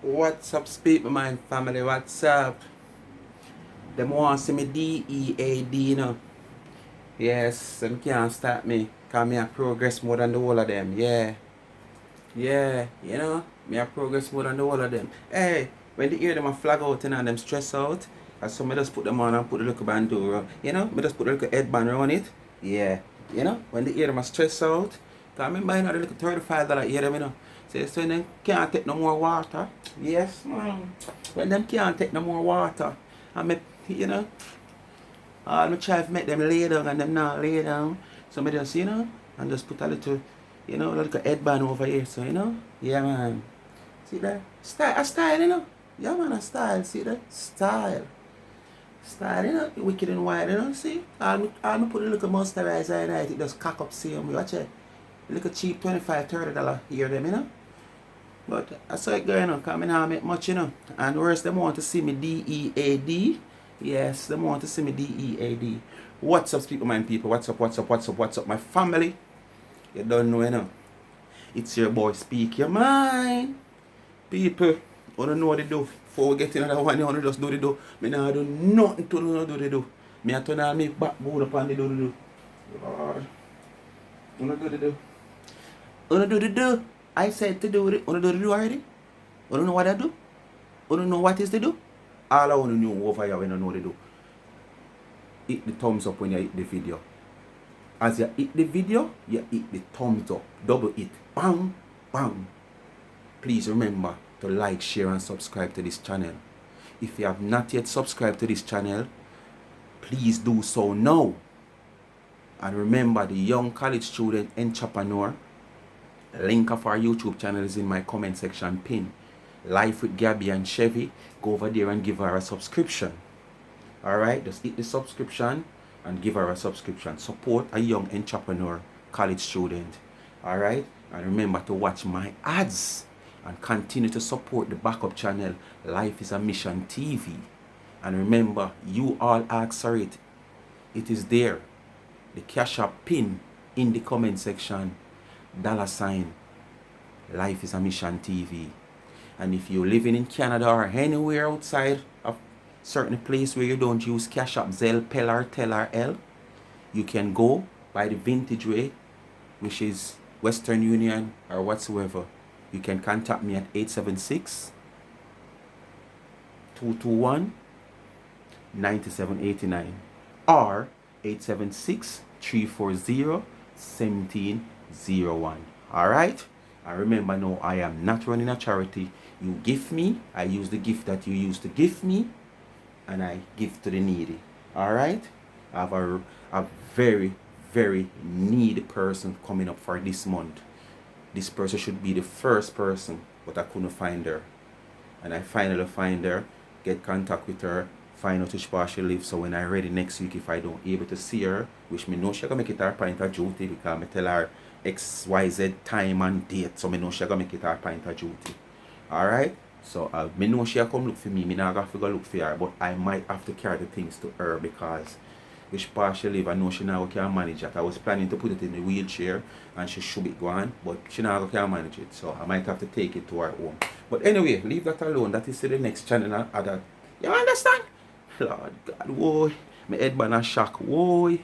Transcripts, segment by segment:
What's up, Speak My Mind family? What's up? Them want to see me DEAD, you know. Yes, them can't stop me. Cause me I progress more than the whole of them. Yeah. Yeah, you know. Me I progress more than the whole of them. Hey, when they hear them a flag out and them stress out, and so me just put them on and put a little bandana. You know, me just put a little headband around it. Yeah. You know, when they hear them a stress out, cause me buy another little $35 hear them, you know. So when them can't take no more water. Yes, man. When them can't take no more water. And me, you know, all me try to make them lay down and them not lay down. So me just, you know, and just put a little, you know, a little headband over here. So, you know, yeah, man. See that? Style, a style, you know. Yeah, man, a style. See that? Style. Style, you know, wicked and wild, you know, see? All me put a little moisturizer in it, it just cock up same. Watch it. A little cheap $25, $30 here, them, you know. But I saw it going on, because I don't make much, you know. And worse, they want to see me DEAD. Yes, they want to see me DEAD. What's up, Speak My Mind people? What's up, what's up, what's up, what's up, my family? You don't know, you know. It's your boy, Speak Your Mind. People, you don't know what they do. Before we get in another one, you want to just do the do. Me not do nothing to do the do. Me I turn on me backbone upon the do. Lord. You don't do the do. You don't do the do. I said to do it. You don't do the do already? You don't know what I do? You don't know what is to do? All I want to know over here when I know they do. Hit the thumbs up when you hit the video. As you hit the video, you hit the thumbs up. Double hit. Bang, bang. Please remember to like, share and subscribe to this channel. If you have not yet subscribed to this channel, please do so now. And remember, the young college student entrepreneur, link of our YouTube channel is in my comment section pin. Life with Gabby and Chevy. Go over there and give her a subscription. Alright, just hit the subscription and give her a subscription. Support a young entrepreneur, college student. Alright, and remember to watch my ads and continue to support the backup channel, Life is a Mission TV. And remember, you all ask for it. It is there. The Cash App pin in the comment section. $, Life is a Mission TV. And if you're living in Canada or anywhere outside of certain place where you don't use Cash App, Zelle, Pell or Teller L, you can go by the Vintage Way, which is Western Union or whatsoever. You can contact me at 876-221-9789 or 876-340-1701. Alright? And remember now, I am not running a charity. You give me, I use the gift that you used to give me, and I give to the needy. Alright? I have a very, very needy person coming up for this month. This person should be the first person, but I couldn't find her. And I finally find her, get contact with her, find out which part she lives. So when I'm ready next week, if I don't able to see her, which me know she gonna make it her point of duty, because I tell her XYZ time and date, so me know she gonna make it her point of duty. Alright? So me know she come look for me, me not gonna go look for her, but I might have to carry the things to her because which part she live, I know she now can manage it. I was planning to put it in the wheelchair and she should be gone, but she now can manage it. So I might have to take it to her home. But anyway, leave that alone. That is to the next channel and other. You understand? Lord God, whoa. My head band a shock, whoa.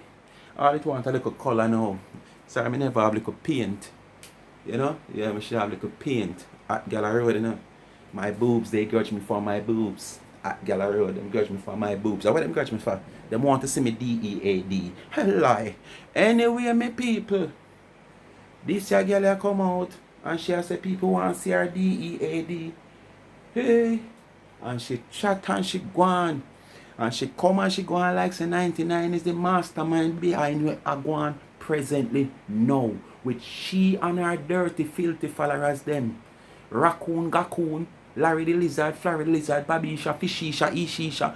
All it want a little color now. Sorry, I never have little paint. You know? Yeah, I should have little paint. At Gala Road, you know. My boobs, they grudge me for my boobs. At Gala Road, them grudge me for my boobs. What them grudge me for? Them want to see me DEAD. Lie. Anyway, my people, this year girl come out and she say people want to see her DEAD. Hey. And she chat and she go on. And she come and she go on like say 99 is the mastermind behind where I go on presently now. With she and her dirty, filthy followers them. Raccoon, Gaccoon, Larry the Lizard, Florry the Lizard, Babisha, Fishisha, Ishisha.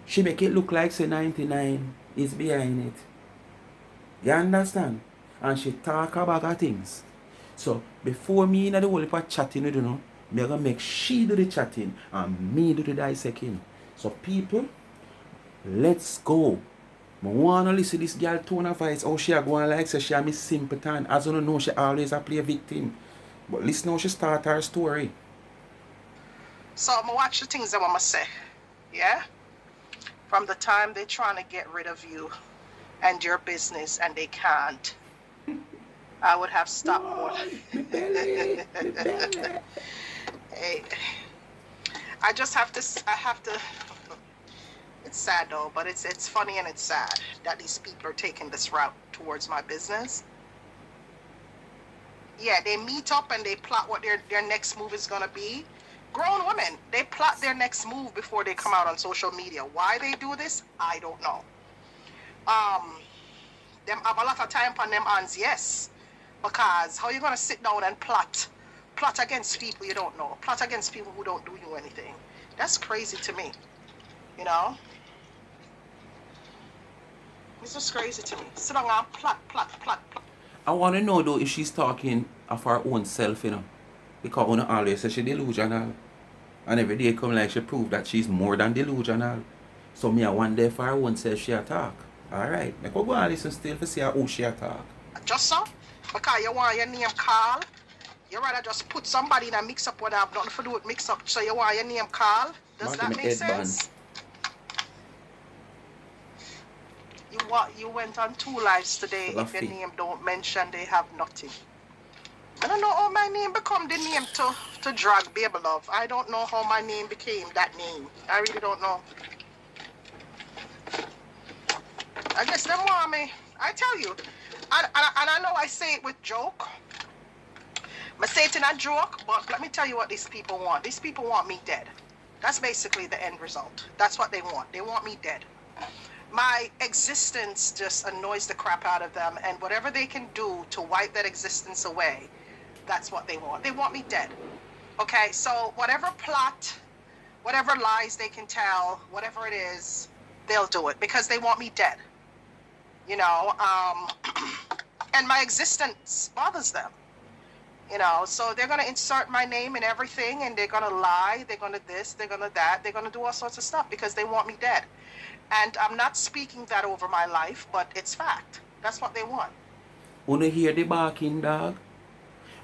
She make it look like say 99 is behind it. You understand? And she talk about her things. So before me in the whole heap of chatting, you know, me gonna make she do the chatting and me do the dissecting. So people, let's go. I wanna listen to this girl tone of voice. How she a go on like say she a Miss Simpleton. As you know, she always a play victim. But listen how she start her story. So I'm gonna watch the things that I'm gonna say. Yeah? From the time they're trying to get rid of you and your business and they can't, I would have stopped more. Lord, me belly, me belly. Hey, I just have to, I have to, it's sad though, but it's funny and it's sad that these people are taking this route towards my business. Yeah, they meet up and they plot what their next move is gonna be. Grown women, they plot their next move before they come out on social media. Why they do this, I don't know. Um, them have a lot of time on them hands, yes. Because how you gonna sit down and plot against people you don't know, plot against people who don't do you anything? That's crazy to me. You know, it's just crazy to me. Sit down and plot. I want to know though if she's talking of her own self, you know. Because Una always says she delusional. And every day come like she prove that she's more than delusional. So me I wonder if her own self she attack. Alright, I could go and listen still to see how she attack. Just so, because you want your name called, you rather just put somebody in a mix up what have nothing to do with mix up. So you want your name called. Does that make sense? You went on 2 lives today. Fluffy. If your name don't mention, they have nothing. I don't know how my name become the name to drag baby love. I don't know how my name became that name. I really don't know. I guess them want me. I tell you. And I know I say it with joke. I say it in a joke, but let me tell you what these people want. These people want me dead. That's basically the end result. That's what they want. They want me dead. My existence just annoys the crap out of them, and whatever they can do to wipe that existence away, that's what they want. They want me dead. Okay, so whatever plot, whatever lies they can tell, whatever it is, they'll do it because they want me dead. You know, and my existence bothers them. You know, so they're going to insert my name in everything, and they're going to lie, they're going to this, they're going to that, they're going to do all sorts of stuff because they want me dead. And I'm not speaking that over my life, but it's fact. That's what they want. Wanna hear the barking dog?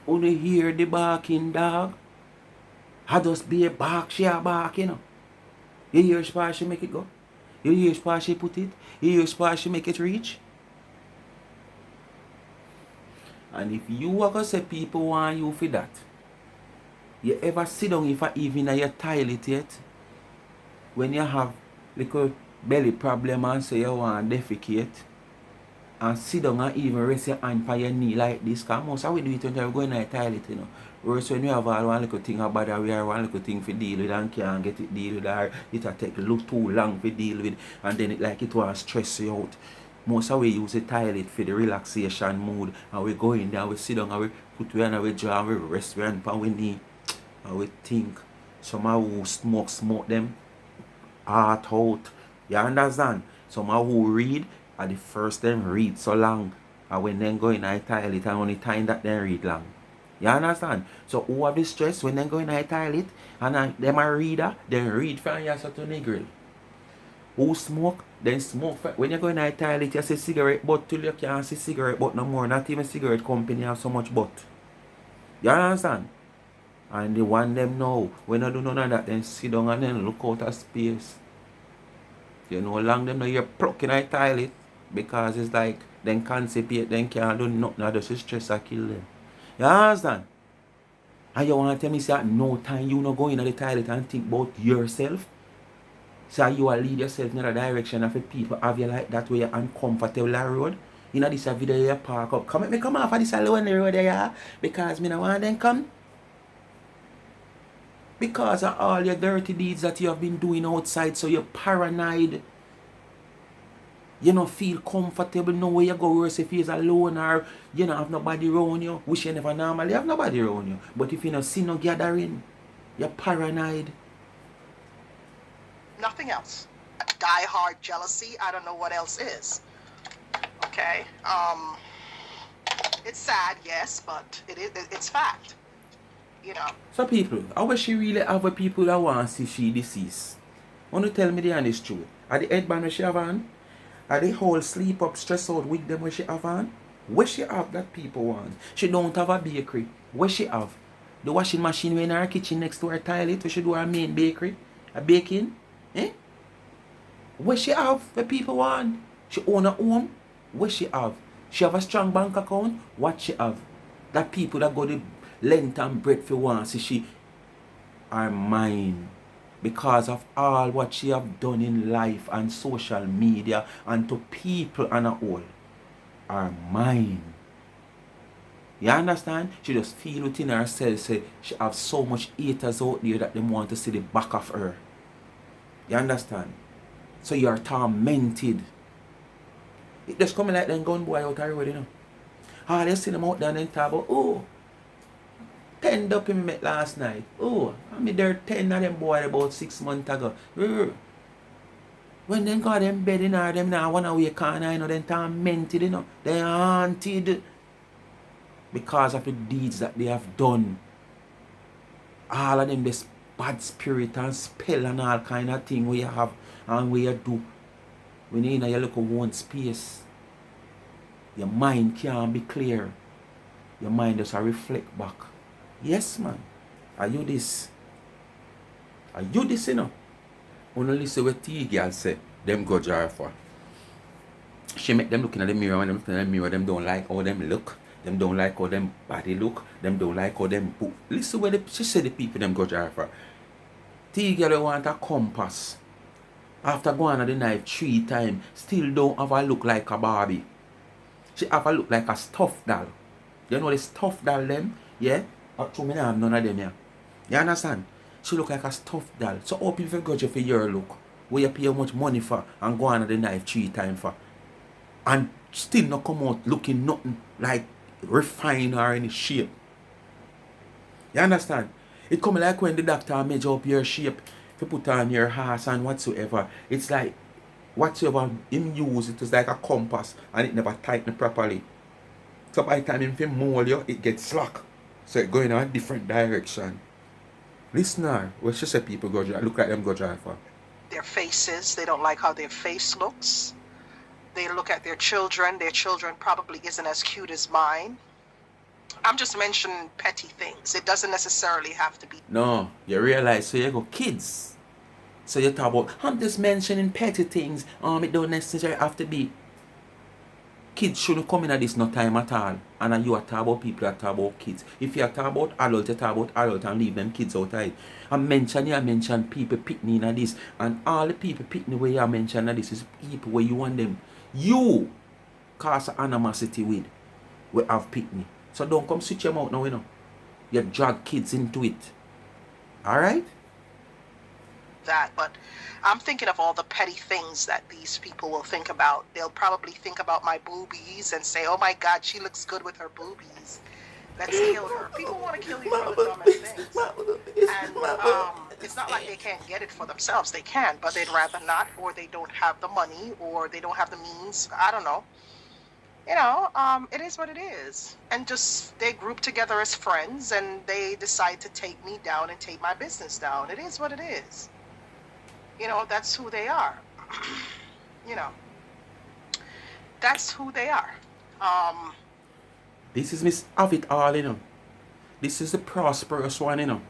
Wanna hear the barking dog? I just be a bark, she a bark, you know. You hear how she make it go? You hear how she put it? You hear how she make it reach? And if you are gonna say people want you for that, you ever sit down if I even in your toilet yet? When you have little belly problem and say you want to defecate, and sit down and even rest your hand on your knee like this, because most of we do it when you're going to the toilet, you know. Whereas when you have all one little thing about that, we have one little thing to deal with and can't get it deal with, or it will take too long to deal with, and then it like it will stress you out. Most of we use the toilet for the relaxation mood, and we go in there, we sit down and we put we on our jaw and we rest we hand on our knee, and we think. Some who smoke them heart out. You understand? Some who read at the first them read so long, and when they go in the toilet and only time that they read long. You understand? So who have the stress when they go in the toilet and them a reader, then read from your to the grill. Who smoke, then smoke. When you go in the toilet, you see cigarette butt till you can't see cigarette butt no more. Not even cigarette company have so much butt. You understand? And the one them know, when I do none of that, then sit down and then look out of space. You know, long them know you're plucking a toilet because it's like, then constipate, then can't do nothing, just stress and kill them. You understand? And you want to tell me that no time you not go in the toilet and think about yourself? So you will lead yourself in the direction of the people have you like that way you're uncomfortable on the road? You know this video you park up. Come off of this alone the road there, because me no want them come. Because of all your dirty deeds that you have been doing outside, so you're paranoid. You don't feel comfortable know where you go, worse if you're alone or you don't have nobody around you. Wish you never normally have nobody around you. But if you don't see no gathering, you're paranoid. Nothing else. Die-hard jealousy, I don't know what else is. Okay? It's sad, yes, but it's fact. You know. So people, how will she really have a people that want to see she deceased? Want to tell me the honest truth? Are the headband where she have on? Are the whole sleep up, stress out with them where she have on? Where she have that people want? She don't have a bakery. Where she have? The washing machine in our kitchen next to our toilet. We should do our main bakery. A baking. Eh? What she have? The people want. She own a home. What she have? She have a strong bank account. What she have? That people that go the length and breadth for one. See she are mine. Because of all what she have done in life and social media and to people and a whole. Are mine. You understand? She just feel within herself say she have so much haters out there that they want to see the back of her. You understand? So you are tormented. It just coming like them gun boy out there already, you know. Ah, they see them out there and then talk about, oh, 10 up him met last night. Oh, I mean there 10 of them boy about 6 months ago. When them got them bed in her, them now wanna wake on, you know, them tormented, you know. They haunted. Because of the deeds that they have done. All of them this bad spirit and spell and all kind of thing where you have and where you do. When you're in your little one space, your mind can't be clear. Your mind just reflect back. Yes, man. Are you this? Are you this, you know? Only listen what T girl say, them go jar for. She make them looking at the mirror, when them looking at the mirror, them don't like how them look. Them don't like how them body look. Them don't like how them book. Listen what she said the people them go jar for. T girl want a compass. After going at the knife 3 times, still don't have a look like a Barbie. She have a look like a stuffed doll. You know the stuffed doll them? Yeah? Up to me now have none of them here. You understand? She look like a stuffed doll. So how people grudge you for your look? Where you pay how much money for and go on at the knife 3 times for. And still not come out looking nothing like refined or any shape. You understand? It come like when the doctor measure up your shape to put on your horse and whatsoever. It's like whatsoever him use, it was like a compass and it never tightened properly. So by the time him mold you, it gets slack. So it going in a different direction. Listener, what she say people go drive, look like them go drive for. Their faces, they don't like how their face looks. They look at their children probably isn't as cute as mine. I'm just mentioning petty things. It doesn't necessarily have to be. No, you realize, so you go kids. So you talk about, I'm just mentioning petty things. It don't necessarily have to be. Kids shouldn't come in at this no time at all. And you are talking about people that talk about kids. If you are talking about adults, you talk about adults and leave them kids outside. You mention people picking in at this. And all the people picking where you mention at this is people where you want them. You cause animosity with. We have picnic. So don't come switch them out now, you know. You drag kids into it. Alright? That, but I'm thinking of all the petty things that these people will think about. They'll probably think about my boobies and say, oh my God, she looks good with her boobies. Let's kill her. People want to kill you for the dumbest things. And it's not like they can't get it for themselves. They can, but they'd rather not, or they don't have the money, or they don't have the means. I don't know. You know, it is what it is. And just, they group together as friends and they decide to take me down and take my business down. It is what it is. You know, that's who they are. You know, that's who they are. This is Miss Have It All, you know. This is the prosperous one, you know.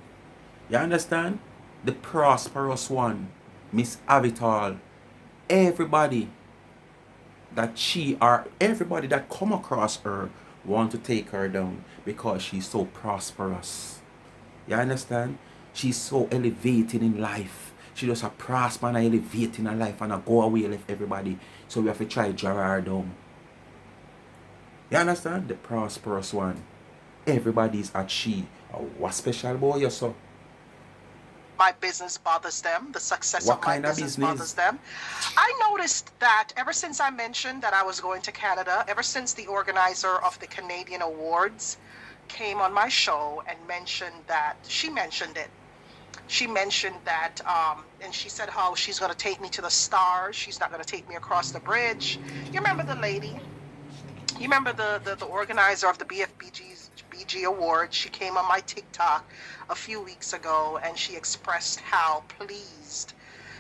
You understand? The prosperous one. Miss Have It All. Everybody that she or everybody that come across her want to take her down because she's so prosperous. You understand? She's so elevated in life. She just a prosper and elevate in her life and a go away with everybody. So we have to try to draw her down. You understand? The prosperous one. Everybody's at she. What special boy you so? My business bothers them. The success What of my kind of business business? bothers them. I noticed that ever since I mentioned that I was going to Canada, ever since the organizer of the Canadian Awards came on my show and mentioned that, she mentioned it. She mentioned that, and she said how she's going to take me to the stars. She's not going to take me across the bridge. You remember the lady? You remember the organizer of the BFBG Awards? She came on my TikTok a few weeks ago and she expressed how pleased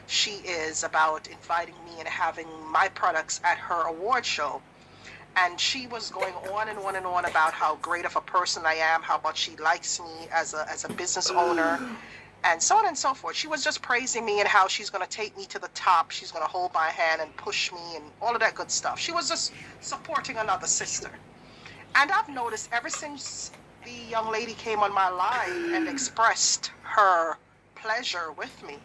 she is about inviting me and having my products at her award show. And she was going on and on and on about how great of a person I am, how much she likes me as a business owner, and so on and so forth. She was just praising me and how she's going to take me to the top. She's going to hold my hand and push me and all of that good stuff. She was just supporting another sister. And I've noticed ever since the young lady came on my live and expressed her pleasure with me,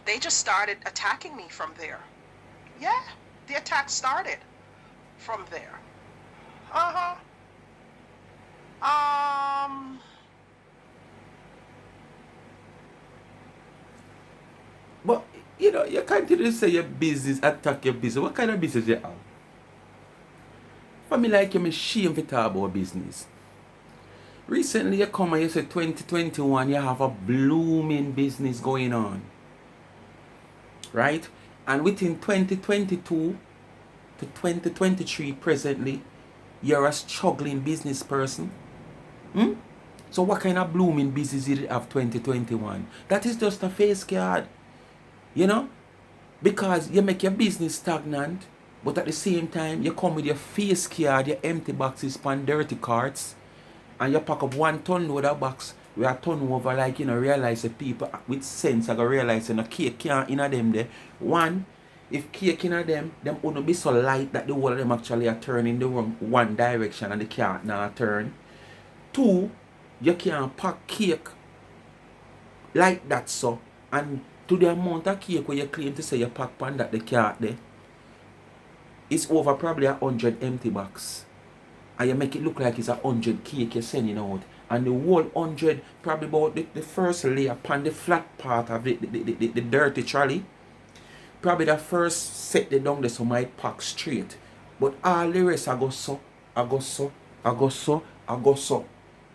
they just started attacking me from there. Yeah, the attack started from there. Uh-huh. But you know, you continue to say your business, attack your business. What kind of business you have? For me, like I'm ashamed to talk about business. Recently you come and you say 2021 you have a blooming business going on. Right? And within 2022 to 2023 presently, you're a struggling business person. So what kind of blooming business did it have 2021? That is just a face card. You know? Because you make your business stagnant, but at the same time, you come with your face card, your empty boxes, pan dirty carts, and you pack up 1 ton load of box. We are turn over, like, you know, realize the people with sense are going to realize, you know, cake can't in them there. One, if cake in them wouldn't be so light that the whole of them actually are turning the wrong one direction and they can't now turn. Two, you can't pack cake like that, so, and to the amount of cake where you claim to say you pack pan that the can't there, it's over probably 100 empty box. And you make it look like it's 100 cake you're sending out. And the whole 100, probably about the first layer upon the flat part of the dirty trolley, probably the first set the down there so might pack straight. But all the rest I go so.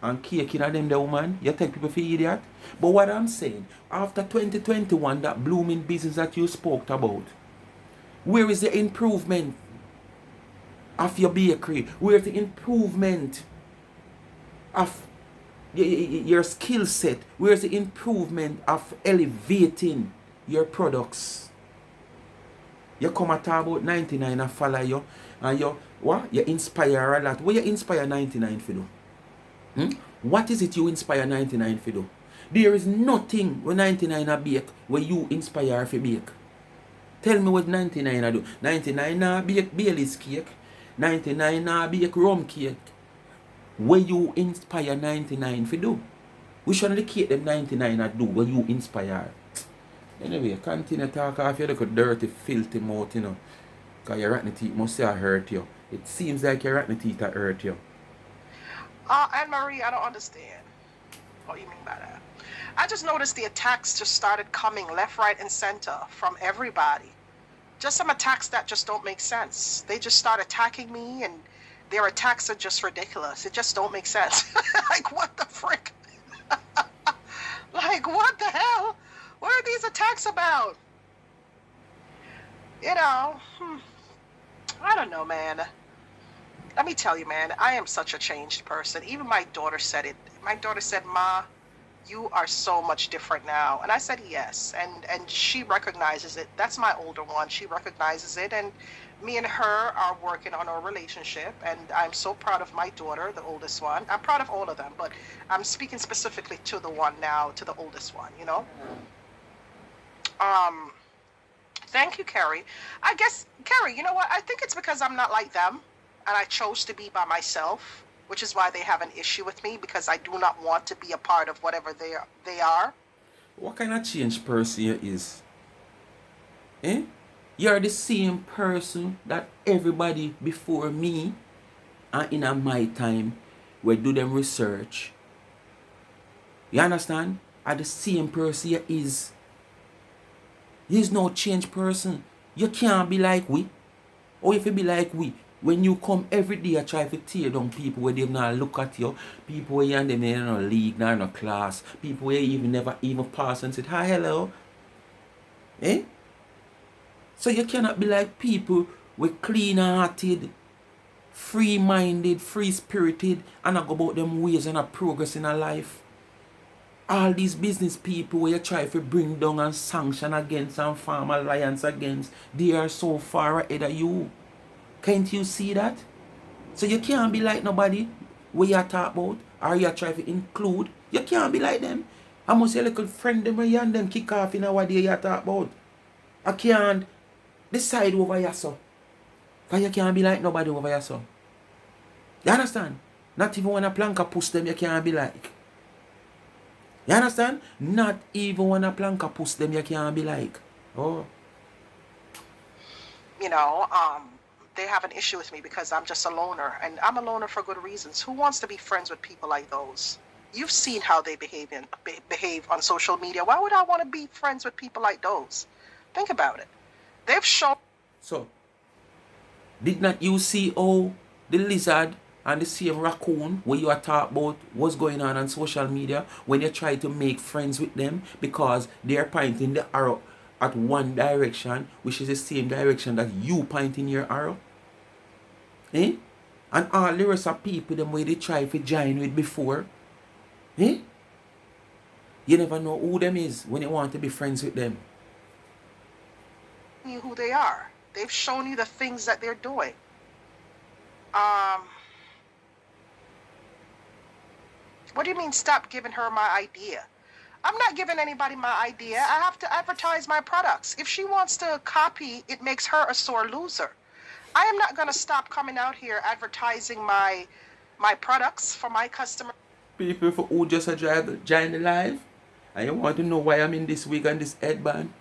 And cake in them the woman, you take people for idiot. But what I'm saying, after 2021, that blooming business that you spoke about, where is the improvement of your bakery? Where is the improvement of your skill set? Where's the improvement of elevating your products? You come and talk about 99 and follow you, and you inspire a lot. What you inspire 99 for do? What is it you inspire 99 for do? There is nothing with 99 a bake where you inspire for bake. Tell me what 99 a do. 99 a bake Bailey's cake. 99 a bake rum cake. Where you inspire 99 for do? Which one of the cake them 99 a do where you inspire? Anyway, continue talk off your little dirty, filthy mouth, you know. Because your rotten teeth must have hurt you. It seems like your rotten teeth have hurt you. Anne-Marie, I don't understand what you mean by that. I just noticed the attacks just started coming left, right, and center from everybody. Just some attacks that just don't make sense. They just start attacking me, and their attacks are just ridiculous. It just don't make sense. Like, what the frick? Like, what the hell? What are these attacks about? You know, I don't know, man. Let me tell you, man, I am such a changed person. Even my daughter said it. My daughter said, Ma, you are so much different now. And I said, yes. And she recognizes it. That's my older one. She recognizes it. And me and her are working on our relationship. And I'm so proud of my daughter, the oldest one. I'm proud of all of them, but I'm speaking specifically to the one now, to the oldest one, you know? Thank you, Carrie. I guess, Carrie, you know what? I think it's because I'm not like them. And I chose to be by myself, which is why they have an issue with me, because I do not want to be a part of whatever they are. What kind of change person you is? You're the same person that everybody before me and in my time will do them research. You understand? Are the same person you is. You's no change person. You can't be like we. Or if you be like we, when you come every day I try to tear down people where they not look at you, people where you and them in no league, not in no class, people where you even never even pass and said, hi, hello. So you cannot be like people with clean-hearted, free-minded, free-spirited, and not go about them ways and not progress in a life. All these business people where you try to bring down and sanction against and form alliance against, they are so far ahead of you. Can't you see that? So you can't be like nobody where you talk about or you try to include. You can't be like them. I must say little friend them where you and them kick off in our day you talk about. I can't decide over your son. Because you can't be like nobody over your son. You understand? Not even when a planka push them you can't be like. You understand? Not even when a planka push them you can't be like. Oh. You know, they have an issue with me because I'm just a loner, and I'm a loner for good reasons. Who wants to be friends with people like those? You've seen how they behave on social media. Why would I want to be friends with people like those? Think about it. They've shown. So, did not you see how the lizard and the same raccoon where you are talking about what's going on social media when you try to make friends with them because they are pointing the arrow at one direction, which is the same direction that you pointing your arrow? Eh? And all the rest of people them where they try to join with before. Eh? You never know who them is when you want to be friends with them. You who they are. They've shown you the things that they're doing. What do you mean stop giving her my idea? I'm not giving anybody my idea. I have to advertise my products. If she wants to copy, it makes her a sore loser. I am not going to stop coming out here advertising my products for my customers. People who just join the live and you want to know why I'm in this wig and this headband.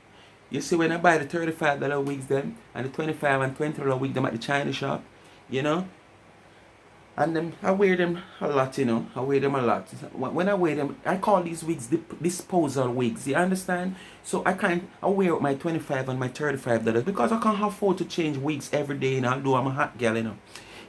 You see when I buy the $35 wigs them and the $25 and $20 wig them at the China shop, you know, and them I wear them a lot, you know. I wear them a lot. When I wear them, I call these wigs disposal wigs. You understand? So I wear my $25 and my $35 because I can't afford to change wigs every day. You know, although I'm a hot girl, you know.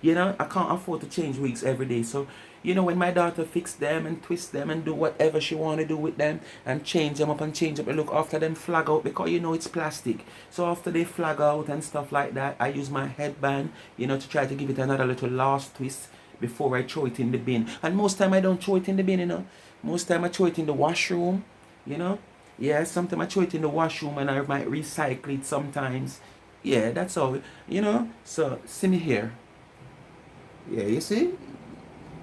You know, I can't afford to change wigs every day. So, you know, when my daughter fix them and twist them and do whatever she want to do with them and change them up and look after them flag out because, you know, it's plastic. So after they flag out and stuff like that, I use my headband, you know, to try to give it another little last twist before I throw it in the bin. And most time I don't throw it in the bin, you know. Most time I throw it in the washroom, you know. Yeah, sometimes I throw it in the washroom and I might recycle it sometimes. Yeah, that's all, you know. So, see me here. Yeah, you see?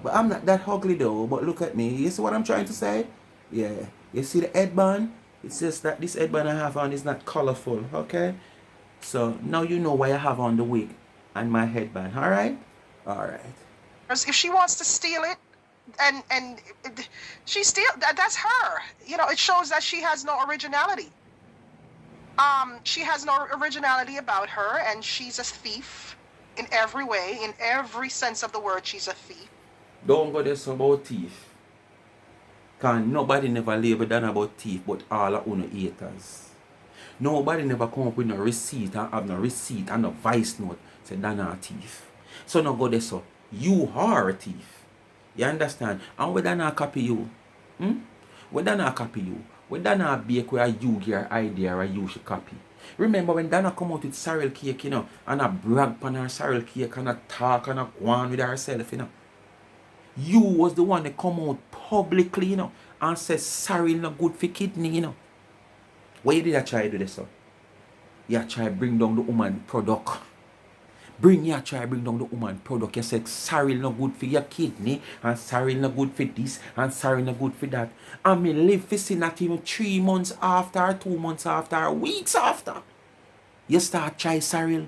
But I'm not that ugly though, but look at me. You see what I'm trying to say? Yeah. You see the headband? It's just that this headband I have on is not colorful, okay? So now you know why I have on the wig and my headband, alright? Alright. If she wants to steal it, and she steal that's her. You know, it shows that she has no originality. She has no originality about her, and she's a thief in every way, in every sense of the word. She's a thief. Don't go there about thief. Cause nobody never label down about thief but all of uno haters. Nobody never come up with no receipt and have no receipt and no vice note say that a thief. So no go there so. You are a thief. You understand? And whether not copy you, whether not copy you, whether not bake where you get your idea or you should copy. Remember when Dana come out with cereal cake, you know, and a brag on her cereal cake and a talk and a go on with herself, you know. You was the one that come out publicly, you know, and said cereal not good for kidney, you know. What you did I try to do this, so? You try to bring down the woman product. Bring down the woman product. You said cereal not good for your kidney, and cereal not good for this, and cereal not good for that. And me live for see not even 3 months after, 2 months after, weeks after. You start try cereal.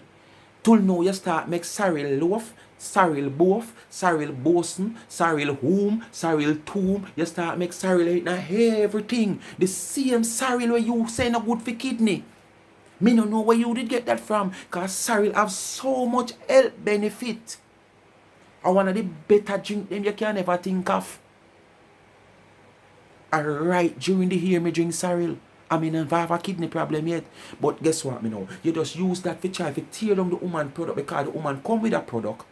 Till now you start make cereal loaf, cereal both, cereal bosun, cereal home, cereal tomb. You start make cereal eat everything. The same cereal where you say not good for kidney. Me no know where you did get that from, cause cereal have so much health benefit. And one of the better drink them you can ever think of. Alright, during the year me drink cereal. I mean, I have a kidney problem yet. But guess what, me know? You just use that for try to tear down the woman product because the woman come with a product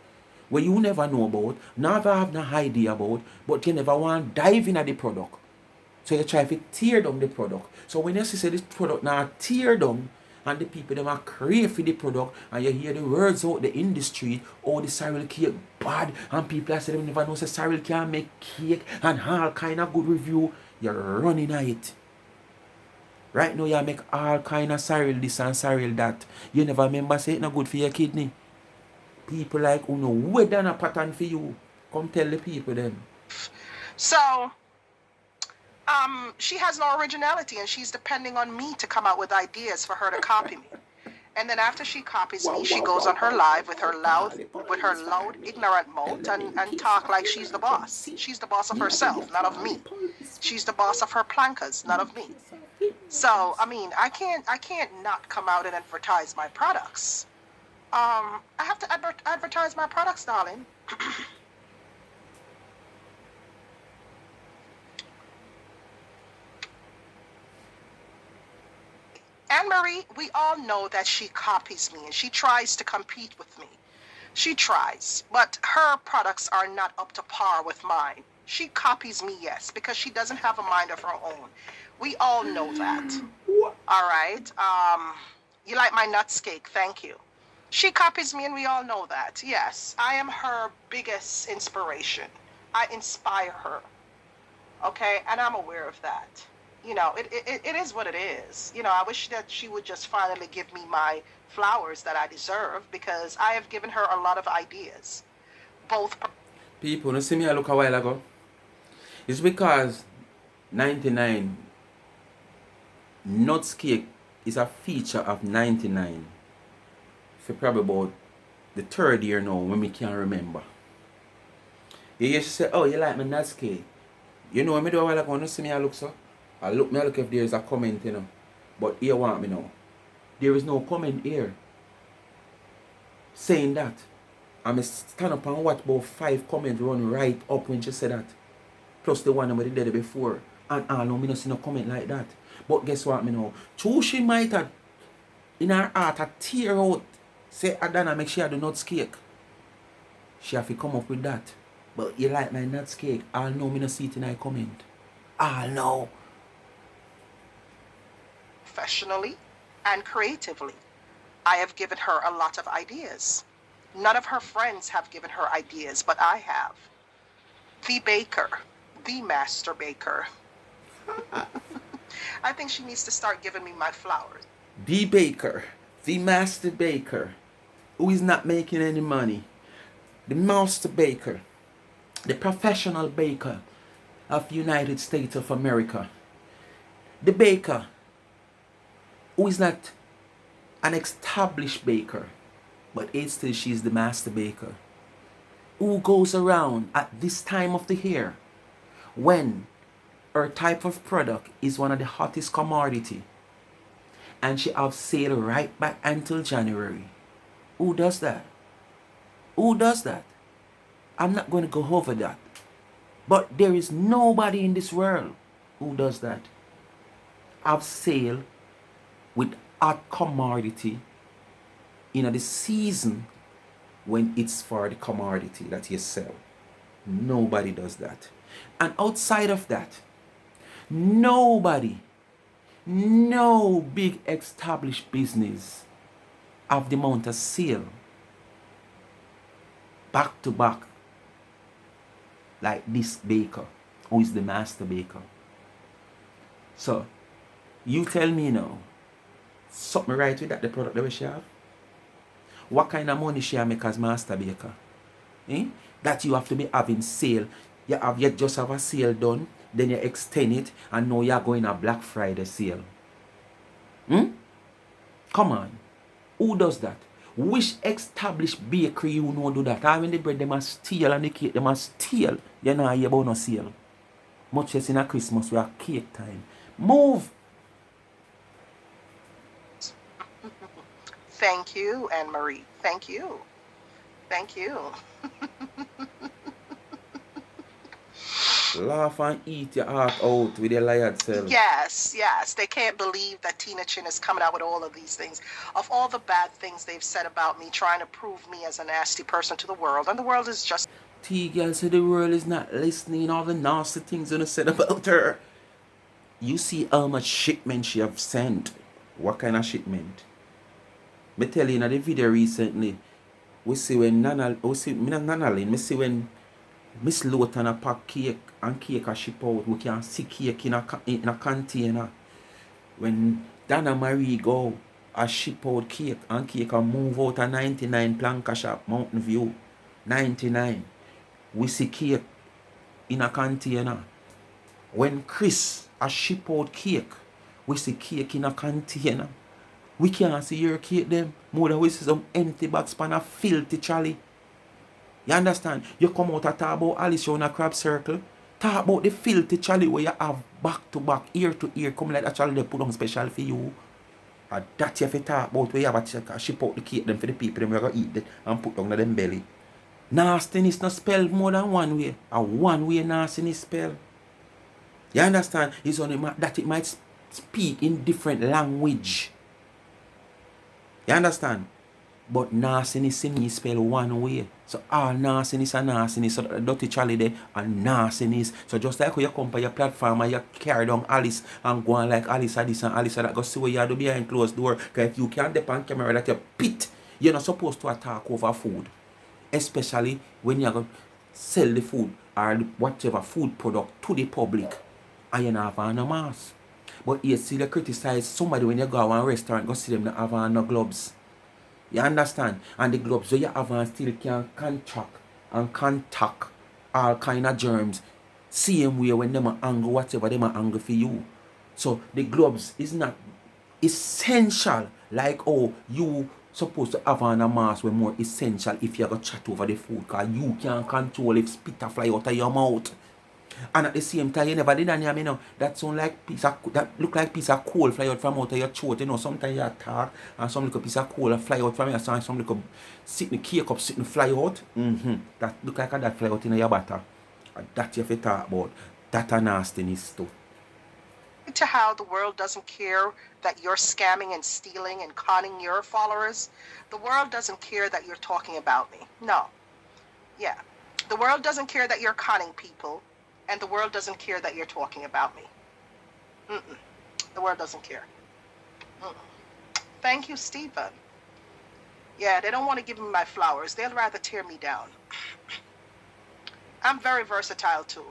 where you never know about, never have no idea about, but you never want to dive into the product. So you try to tear down the product. So when you see this product now tear down, and the people them are crave for the product, and you hear the words out the industry, oh the cereal cake bad, and people say them never know say cereal can make cake and all kind of good review, you're running at it. Right now you make all kind of cereal this and cereal that. You never remember say it's not good for your kidney. People like Uno, where done a pattern for you? Come tell the people then. So, she has no originality, and she's depending on me to come out with ideas for her to copy me. And then after she copies me, she goes on her live with her loud, ignorant mouth and talk like she's the boss. She's the boss of herself, not of me. She's the boss of her plankers, not of me. So, I mean, I can't not come out and advertise my products. I have to advertise my products, darling. Anne-Marie, we all know that she copies me and she tries to compete with me. She tries, but her products are not up to par with mine. She copies me, yes, because she doesn't have a mind of her own. We all know that. All right. You like my nuts cake? Thank you. She copies me, and we all know that. Yes, I am her biggest inspiration. I inspire her. Okay, and I'm aware of that. You know, it is what it is. You know, I wish that she would just finally give me my flowers that I deserve, because I have given her a lot of ideas. Both. People, you see me I look a while ago? It's because 99 nuts cake is a feature of 99 for probably about the third year now when we can't remember. You used to say, oh, you like my nuts cake? You know when I do a while ago, you see me I look so? I look if there is a comment, you know. But here want me now. There is no comment here saying that. I'm stand up and watch about 5 comments run right up when she said that. Plus the one that we did before. And I know me not see no comment like that. But guess what me know? True, she might have in her heart a tear out. Say Adana make sure the nuts cake. She have to come up with that. But you like my nuts cake? I'll know me not see it in her comment. I'll know. Professionally and creatively, I have given her a lot of ideas. None of her friends have given her ideas, but I have. The baker, the master baker. I think she needs to start giving me my flowers. The baker, the master baker, who is not making any money. The master baker, the professional baker of the United States of America. The baker who is not an established baker, but still she's the master baker, who goes around at this time of the year when her type of product is one of the hottest commodity and she have sale right back until January. Who does that? Who does that? I'm not going to go over that. But there is nobody in this world who does that. Have sale with hot commodity in the season when it's for the commodity that you sell. Nobody does that. And outside of that, nobody, no big established business have the amount of sale back to back like this baker, who is the master baker. So, you tell me now, something right with that, the product that she have? What kind of money she make as master baker? That you have to be having sale. You just have a sale done, then you extend it, and now you're going a Black Friday sale. Come on. Who does that? Which established bakery you know do that? I mean the bread they must steal and the cake they must steal. You know you about no sale. Much less in a Christmas we are cake time. Move! Thank you, Anne-Marie. Thank you. Thank you. Laugh and eat your heart out with your liar self. Yes, yes. They can't believe that Tina Chin is coming out with all of these things. Of all the bad things they've said about me, trying to prove me as a nasty person to the world. And the world is just... T-girl said the world is not listening all the nasty things that are said about her. You see how much shipment she have sent. What kind of shipment? Me tell you in the video recently, we see when we see when Miss Lawton a pack cake and cake a ship out. We can see cake in a container. When Donna Marie go a ship out cake and cake and move out a 99 Planka shop, Mountain View. 99. We see cake in a container. When Chris a ship out cake, we see cake in a container. We can't see your cake them. More than we see some empty bags pan a filthy trolley. You understand? You come out and talk about Alice, you're in a crab circle. Talk about the filthy trolley where you have back to back, ear to ear, come like that trolley they put on special for you. And that you have to talk about where you have to ship out the cake them for the people them who are going to eat it and put down them belly. Nastiness not spelled more than one way. A one way nastiness spelled. You understand? It's only that it might speak in different language. You understand? But nastiness in me spell one way. So all nastiness and nastiness. So the dirty trolley there and nastiness. So just like when you come to your platform and you carry down Alice and go on like Alice and this and Alice and that, go see what you do behind closed door. Because if you can't depend on camera that you pit, you're not supposed to attack over food. Especially when you're going to sell the food or whatever food product to the public and you not have on a mask. But you see you criticize somebody when you go to a restaurant, go see them not have on no gloves. You understand? And the gloves so you have on still can contact and contact all kind of germs. Same way when them are angry, whatever them are angry for you. So the gloves is not essential like oh you supposed to have on a mask when more essential if you go chat over the food because you can't control if spit a fly out of your mouth. And at the same time, you never did any of me know. That sound like piece of that look like piece of coal fly out from out of your throat. You know, sometimes you talk and some little piece of coal fly out from your side, some little sitting cake up, sitting fly out. That look like that fly out in your butter. That you have to talk about. That a nastiness too. To how the world doesn't care that you're scamming and stealing and conning your followers. The world doesn't care that you're talking about me. No. Yeah. The world doesn't care that you're conning people. And the world doesn't care that you're talking about me. The world doesn't care. Thank you, Stephen. Yeah, they don't want to give me my flowers. They'll rather tear me down. I'm very versatile too.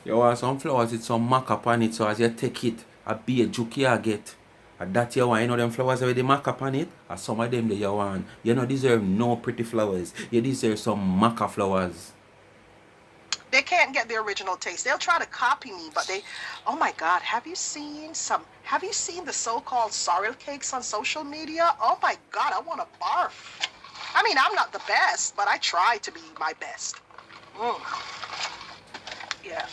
You want some flowers with some mark up on it, so as you take it, a be a juke you get. And that you want, you know them flowers with the mark up on it, and some of them that you want. You don't deserve no pretty flowers. You deserve some maca flowers. They can't get the original taste. They'll try to copy me, but they, oh my God, have you seen the so-called sorrel cakes on social media? Oh my God, I want to barf. I mean, I'm not the best, but I try to be my best. Yeah.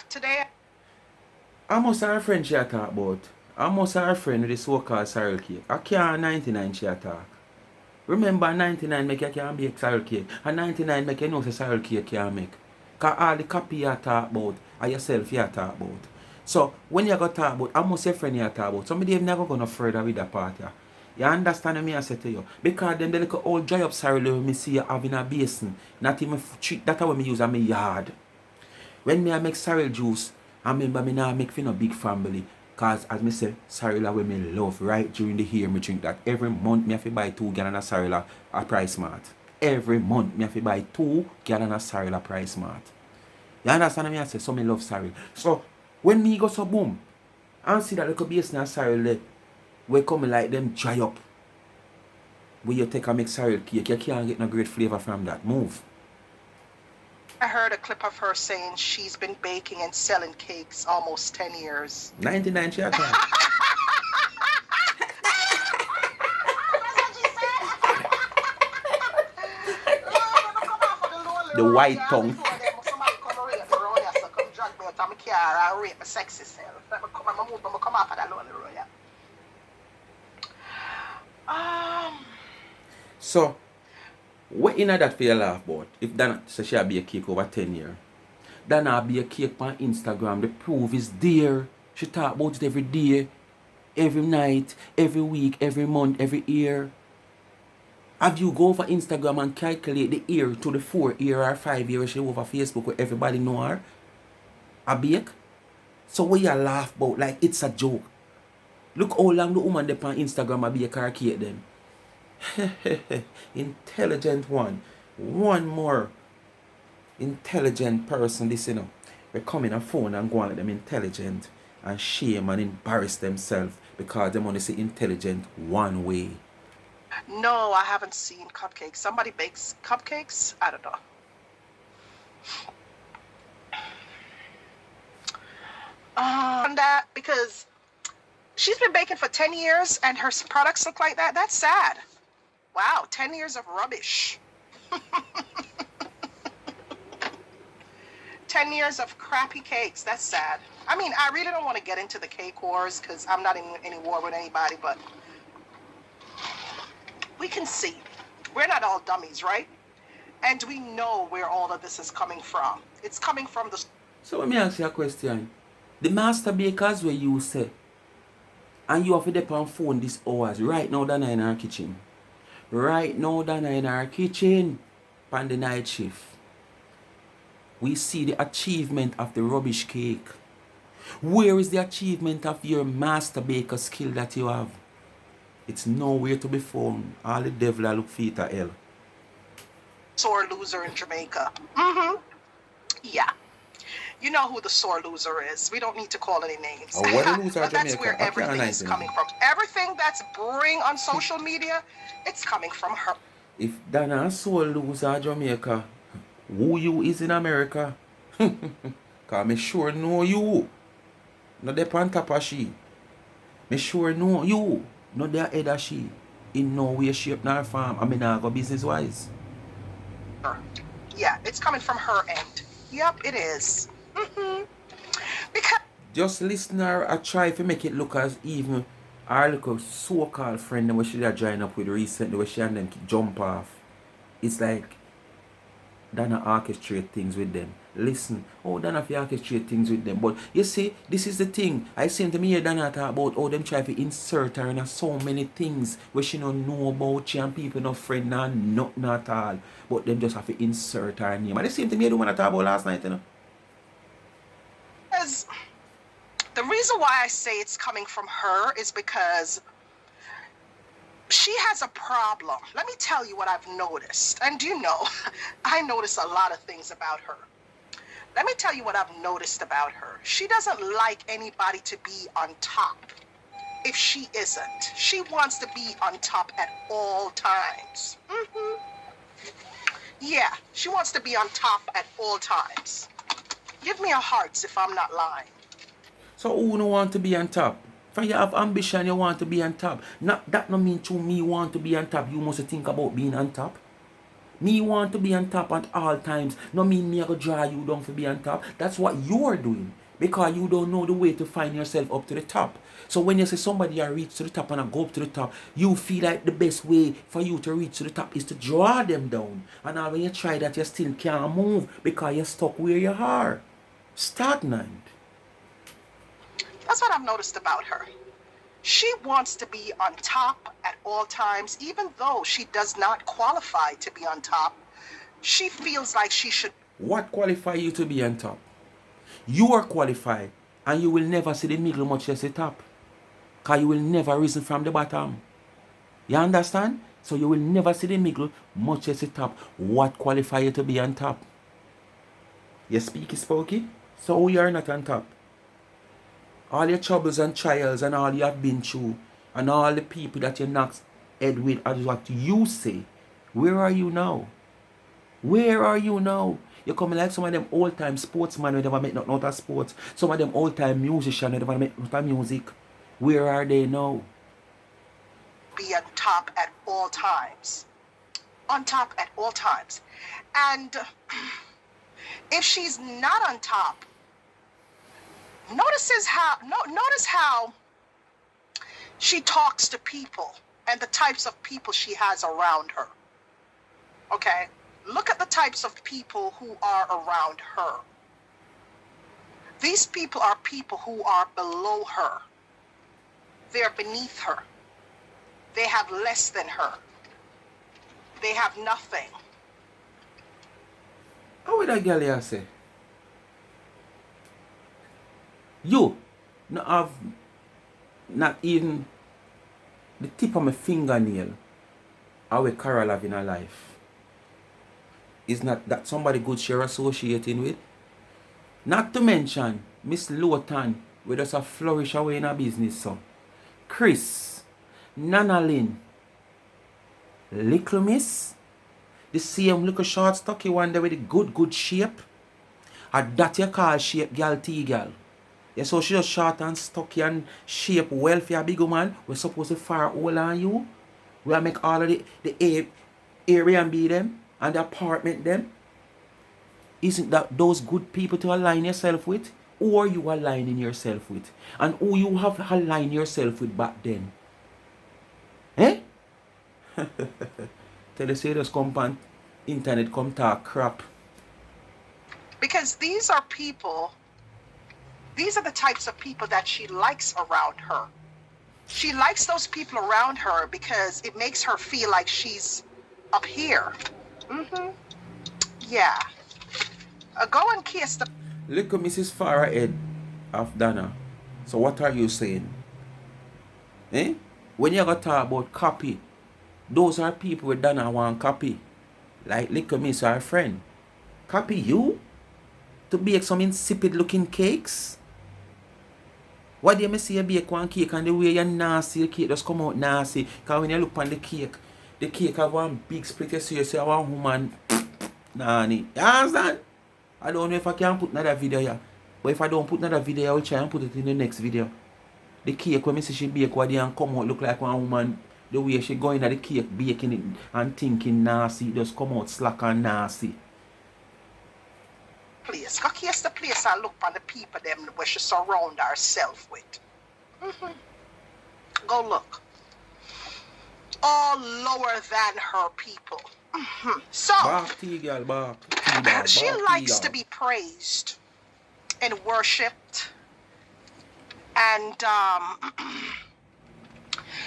Today, I must have a friend she talk about. I must have a friend with the so-called sorrel cake. I can't 99 she talk. Remember 99 make you can't bake sorrel cake. And 99 make you know say sorrel cake can't make. Because all the copy you talk about and yourself you talk about. So when you go talk about, I must say friend you talk about. Somebody have never gone further with that part. You understand what I say to you? Because them the little old dry up sorrel me see you have in a basin. Not even treat that how me use in my yard. When me I make sorrel juice, I remember me now make for no big family. Cause as me say, sorrel we me love right during the year me drink that. Every month me have to buy 2 gallon of sorrel a Price Mart. Every month me have to buy 2 gallon of sorrel a Price Mart. You understand what I say? So me love sorrel. So when me go so boom, and see that little basin of sorrel there, we come like them dry up. When you take a make sorrel cake, you can't get no great flavor from that. Move. I heard a clip of her saying she's been baking and selling cakes almost 10 years. 99 she attack. The white tongue. So, what in that for your laugh about? If that so she'll be a cake over 10 years. Then I'll be a cake on Instagram. The proof is there. She talk about it every day, every night, every week, every month, every year. Have you go over Instagram and calculate the year to the 4 year or 5 years she over Facebook where everybody know her? A bake? So what you laugh about like it's a joke. Look how long the woman dep on Instagram a bake her cake them. Intelligent one. One more intelligent person, this you know. We come in a phone and go and let them intelligent and shame and embarrass themselves because they only see intelligent one way. No, I haven't seen cupcakes. Somebody bakes cupcakes? I don't know. On that, because she's been baking for 10 years and her products look like that. That's sad. Wow, 10 years of rubbish. 10 years of crappy cakes. That's sad. I mean, I really don't want to get into the cake wars because I'm not in any war with anybody, but we can see. We're not all dummies, right? And we know where all of this is coming from. It's coming from the... So let me ask you a question. The master bakers where you say, and you have to depend on phone these hours. Right now, Dana in our kitchen. Right now, Dana in our kitchen. On the night shift. We see the achievement of the rubbish cake. Where is the achievement of your master baker skill that you have? It's nowhere to be found. All the devil I look feet at hell. Sore loser in Jamaica. Mm-hmm. Yeah. You know who the sore loser is. We don't need to call any names. Oh, what a loser but that's Jamaica. where everything is coming from. Everything that's brewing on social media, it's coming from her. If Dana a soul loser Jamaica, who you is in America? Cause me sure know you. No dey on top of she. Me sure know you. No dey head of she. In no way, shape, nor form. I mean, I go business wise. Yeah, it's coming from her end. Yep, it is. Mm-hmm. Because just listener, I try to make it look as even our little so-called friend that she join up with recently, where she and them jump off. It's like Dana orchestrate things with them. Listen, Dana fi orchestrate things with them. But you see, this is the thing. I seen to me here Dana talk about how them try to insert her in so many things where she don't know about you and people no friend and nothing at all. But them just have to insert her name. And the same thing you do when I talk about last night, you know. Because the reason why I say it's coming from her is because she has a problem. Let me tell you what I've noticed. And you know, I notice a lot of things about her. Let me tell you what I've noticed about her. She doesn't like anybody to be on top. If she isn't, she wants to be on top at all times. Mm-hmm. Yeah, she wants to be on top at all times. Give me a heart if I'm not lying. So who don't want to be on top? If you have ambition, you want to be on top. That no mean to me want to be on top. You must think about being on top. Me want to be on top at all times. No mean me I go draw you down to be on top. That's what you're doing. Because you don't know the way to find yourself up to the top. So when you say somebody I reach to the top and I go up to the top, you feel like the best way for you to reach to the top is to draw them down. And now when you try that, you still can't move because you're stuck where you are. Stagnant. That's what I've noticed about her. She wants to be on top at all times, even though she does not qualify to be on top. She feels like she should. What qualify you to be on top? You are qualified, and you will never see the middle much as the top. Because you will never risen from the bottom. You understand? So you will never see the middle much as the top. What qualify you to be on top? You speak spooky, so you are not on top. All your troubles and trials and all you have been through and all the people that you knocked head with as what you say. Where are you now? Where are you now? You're coming like some of them old-time sportsmen who never make nothing out of sports. Some of them old-time musicians who never make nothing out of music. Where are they now? Be on top at all times. On top at all times. And if she's not on top, notice how she talks to people and the types of people she has around her. Okay? Look at the types of people who are around her. These people are people who are below her. They're beneath her. They have less than her. They have nothing. How would that girl here say? You not have not even the tip of my fingernail how a Carol have in her life. Is not that somebody good she associating with? Not to mention Miss Lawton, we just a flourish away in her business, so. Chris, Nana Lynn, Little Miss, the same little short stocky one there with the good shape. And that you call shape girl T girl. Yeah, so she just short and stocky and shape well for a big woman. We're supposed to far all on you. We make all of the Airbnb them and the apartment them. Isn't that those good people to align yourself with? Or you aligning yourself with? And who you have aligned yourself with back then? Eh? Tell you say just come on internet come talk crap. Because these are the types of people that she likes around her. She likes those people around her because it makes her feel like she's up here. Yeah. Go and kiss the... Look at Mrs. Farah Ed of Dana. So what are you saying? Eh? When you got talk about copy, those are people with Dana want copy. Like little Miss our friend. Copy you? To bake some insipid looking cakes? Why do you see you bake one cake and the way you nasty, the cake just come out nasty? Because when you look on the cake have one big split, you see one woman, nanny. You understand? I don't know if I can put another video here. But if I don't put another video, I will try and put it in the next video. The cake when I see she bake, what and come out look like one woman. The way she going at the cake, baking it and thinking nasty, it just come out slack and nasty. Place. Go kiss the place and look on the people them where she surround herself with. Go look. All lower than her people. So Bark, girl, bark. She likes to be praised and worshipped, and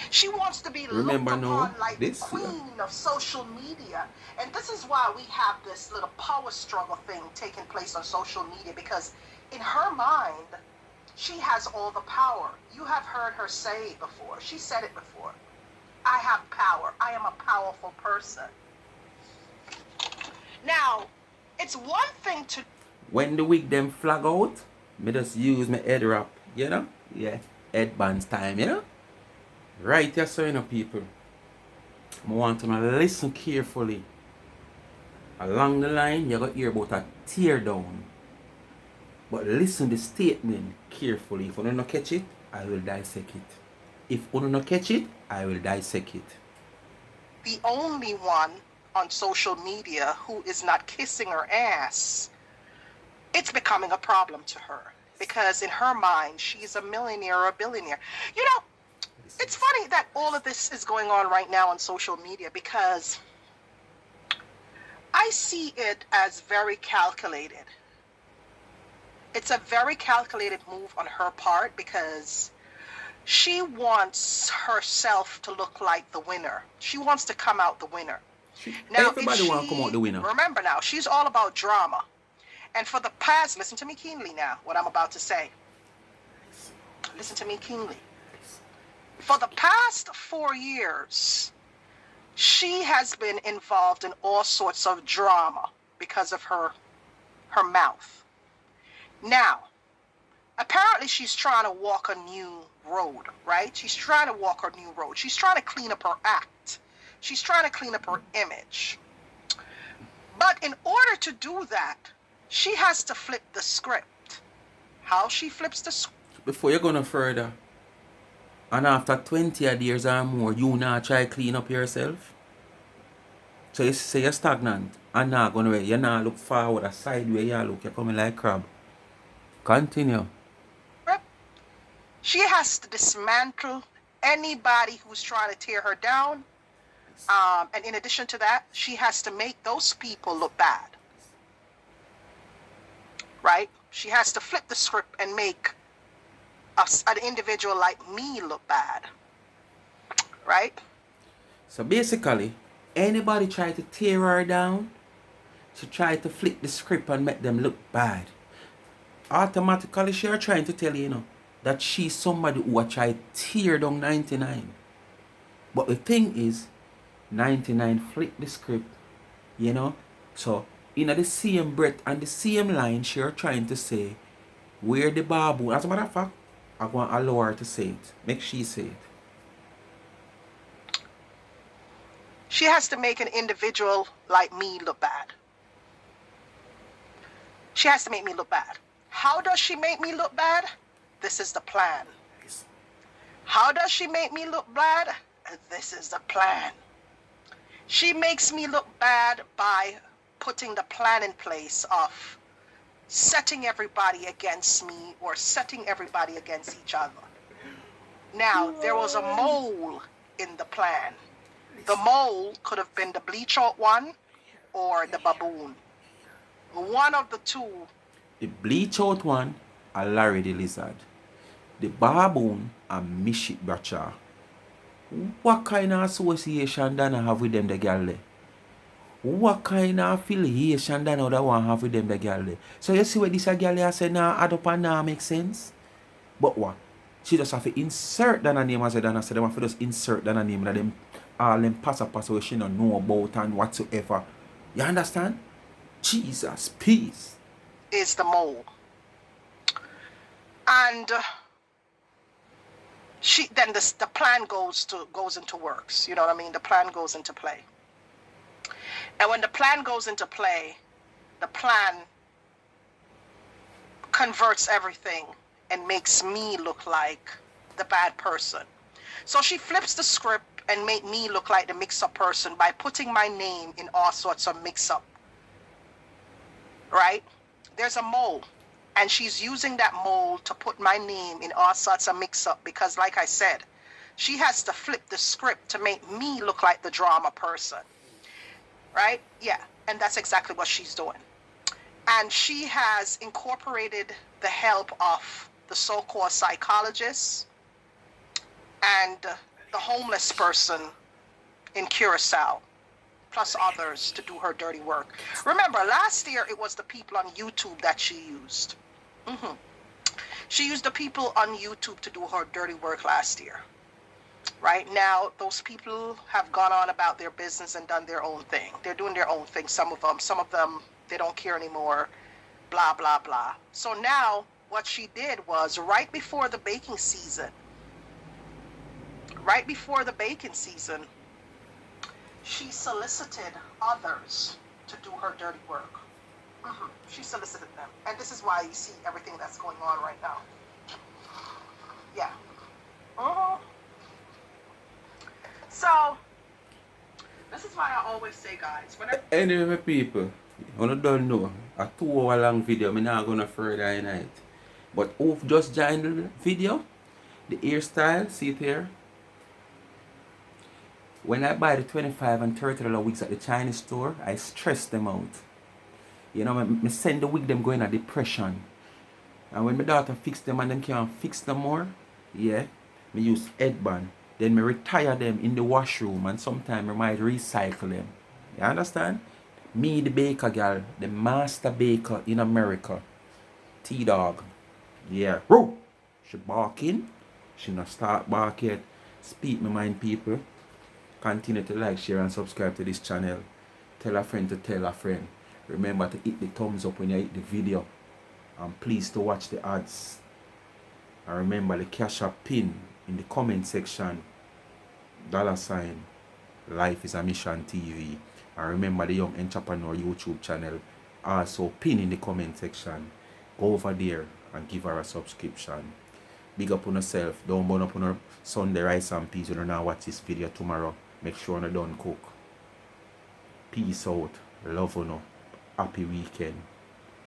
she wants to be looked upon like the queen of social media. And this is why we have this little power struggle thing taking place on social media, because in her mind, she has all the power. You have heard her say it before. She said it before. I have power. I am a powerful person. Now, it's one thing to... When the wig them flag out, me just use my head wrap, you know? Yeah, headbands time, you know? Right, yes, sir, you know, people. I want to listen carefully. Along the line, you're going to hear about a tear down. But listen the statement carefully. If you don't catch it, I will dissect it. If you don't catch it, I will dissect it. The only one on social media who is not kissing her ass, it's becoming a problem to her. Because in her mind, she's a millionaire or a billionaire. You know, it's funny that all of this is going on right now on social media, because I see it as very calculated. It's a very calculated move on her part, because she wants herself to look like the winner. She wants to come out the winner. Now, everybody wants to come out the winner. Remember now, she's all about drama. And for the past, listen to me keenly now, what I'm about to say. Listen to me keenly. For the past 4 years, she has been involved in all sorts of drama because of her mouth. Now, apparently she's trying to walk a new road, right? She's trying to walk her new road. She's trying to clean up her act. She's trying to clean up her image. But in order to do that, she has to flip the script. How she flips the script? Before you go no further, and after 20 years or more, you not try to clean up yourself? So you say you're stagnant and not going to, you not look forward, a side way you look, you're coming like crab. Continue. She has to dismantle anybody who's trying to tear her down. And in addition to that, she has to make those people look bad. Right? She has to flip the script and make an individual like me look bad. Right? So basically, anybody try to tear her down, she try to flip the script and make them look bad. Automatically, she are trying to tell you, that she's somebody who will try to tear down 99. But the thing is, 99 flip the script, So in the same breath and the same line, she are trying to say where the baboon. As a matter of fact, I want to allow her to say it. Make she say it. She has to make an individual like me look bad. She has to make me look bad. How does she make me look bad? This is the plan. How does she make me look bad? This is the plan. She makes me look bad by putting the plan in place of setting everybody against me or setting everybody against each other. Now, there was a mole in the plan. The mole could have been the bleach out one or the baboon. One of the two. The bleach out one, a Larry the Lizard. The baboon, a Mishit Bracha. What kind of association Dana have with them the girl there? What kind of affiliation Dana that one have with them the girl there? So you see what this girl there say now add up and now make sense? But what? She just have to insert Dana name as a Dana said. They have to just insert Dana name that them all them pass where she don't know about and whatsoever. You understand? Jesus, peace. Is the mole. And then the plan goes into works. You know what I mean? The plan goes into play. And when the plan goes into play, the plan converts everything and makes me look like the bad person. So she flips the script and make me look like the mix-up person by putting my name in all sorts of mix-up. Right? There's a mole. And she's using that mole to put my name in all sorts of mix-up because, like I said, she has to flip the script to make me look like the drama person. Right? Yeah. And that's exactly what she's doing. And she has incorporated the help of the so-called psychologists and the homeless person in Curacao, plus others to do her dirty work. Remember, last year it was the people on YouTube that she used. She used the people on YouTube to do her dirty work last year. Right now, those people have gone on about their business and done their own thing. They're doing their own thing, some of them, they don't care anymore, blah, blah, blah. So now, what she did was, right before the baking season, she solicited others to do her dirty work. She solicited them. And this is why you see everything that's going on right now. Yeah. So, this is why I always say, guys, whenever... Anyway, people, you don't know, a 2-hour long video, I'm not going to further in it. But who just joined the video, the hairstyle, see it here? When I buy the $25 and $30 wigs at the Chinese store, I stress them out. You know, I send the wig them going a depression. And when my daughter fix them and them can't fix them more, yeah, me use headband. Then me retire them in the washroom and sometimes I might recycle them. You understand? Me, the baker girl, the master baker in America. T-Dog. Yeah. Woo! She barking. She not start bark yet. Speak my mind, people. Continue to like, share and subscribe to this channel. Tell a friend to tell a friend. Remember to hit the thumbs up when you hit the video. And please to watch the ads. And remember the Cash App pin in the comment section. $ Life is a Mission TV. And remember the Young Entrepreneur YouTube channel. Also pin in the comment section. Go over there and give her a subscription. Big up on yourself. Don't burn up on her Sunday rice and peas. You don't know watch this video tomorrow. Make sure you don't cook. Peace out. Love you. Happy weekend.